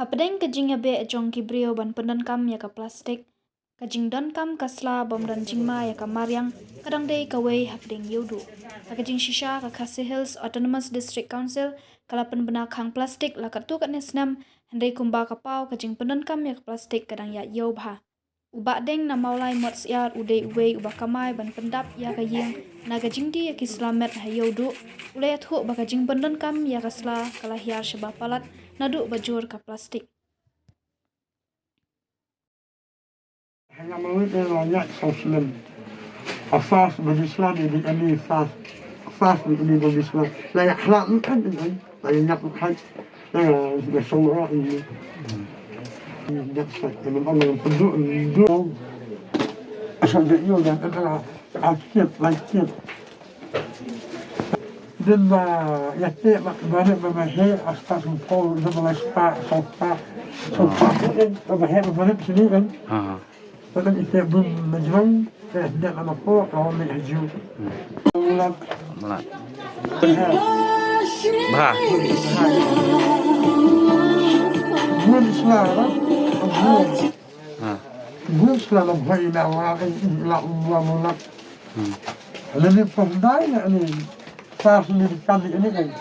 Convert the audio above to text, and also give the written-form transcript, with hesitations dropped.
Hapdeng kajing ya be jong kibrio ban pendan kam ya ka plastik. Kajing don kam kasla bom dan jingma ya ka mariang kadang dei kawei hapdeng yodu. Kajing shisha ka Khasi Hills Autonomous District Council kala penbena khang plastik la katu kat nesnam handai kumba kapau kajing pendan kam ya ka plastik kadang ya yo bha. Ubak deng na maulai mot siar udei uwei ubak kamai ban pendap ya ka ying na kajing di ya kislamet ha yodu. Ulai athu ba kajing pendan kam ya kasla kala hiar sheba palat nadu bajur ka plastik. احنا مويدنا لا سوسلم أساس بالإسلام يجب أن يساس أساس اللي بالإسلام لا يحرق من حد لا ينقل حد لا يسمع رأيه نفسك من الله يفضل الدول عشان يقول أنا عكيت لا كيت لما يتيق مقبرة بما هي أساس الفول لما يسقع صوفا بما هي مقبرة سنين فلن يتبون مجرم فإحنا على فوق أو من هجوم ملك ملك بها بون سلالة بون سلالة بهينا واقعي لا أموا ملك الذي فهداي يعني فاصل اللي كان لي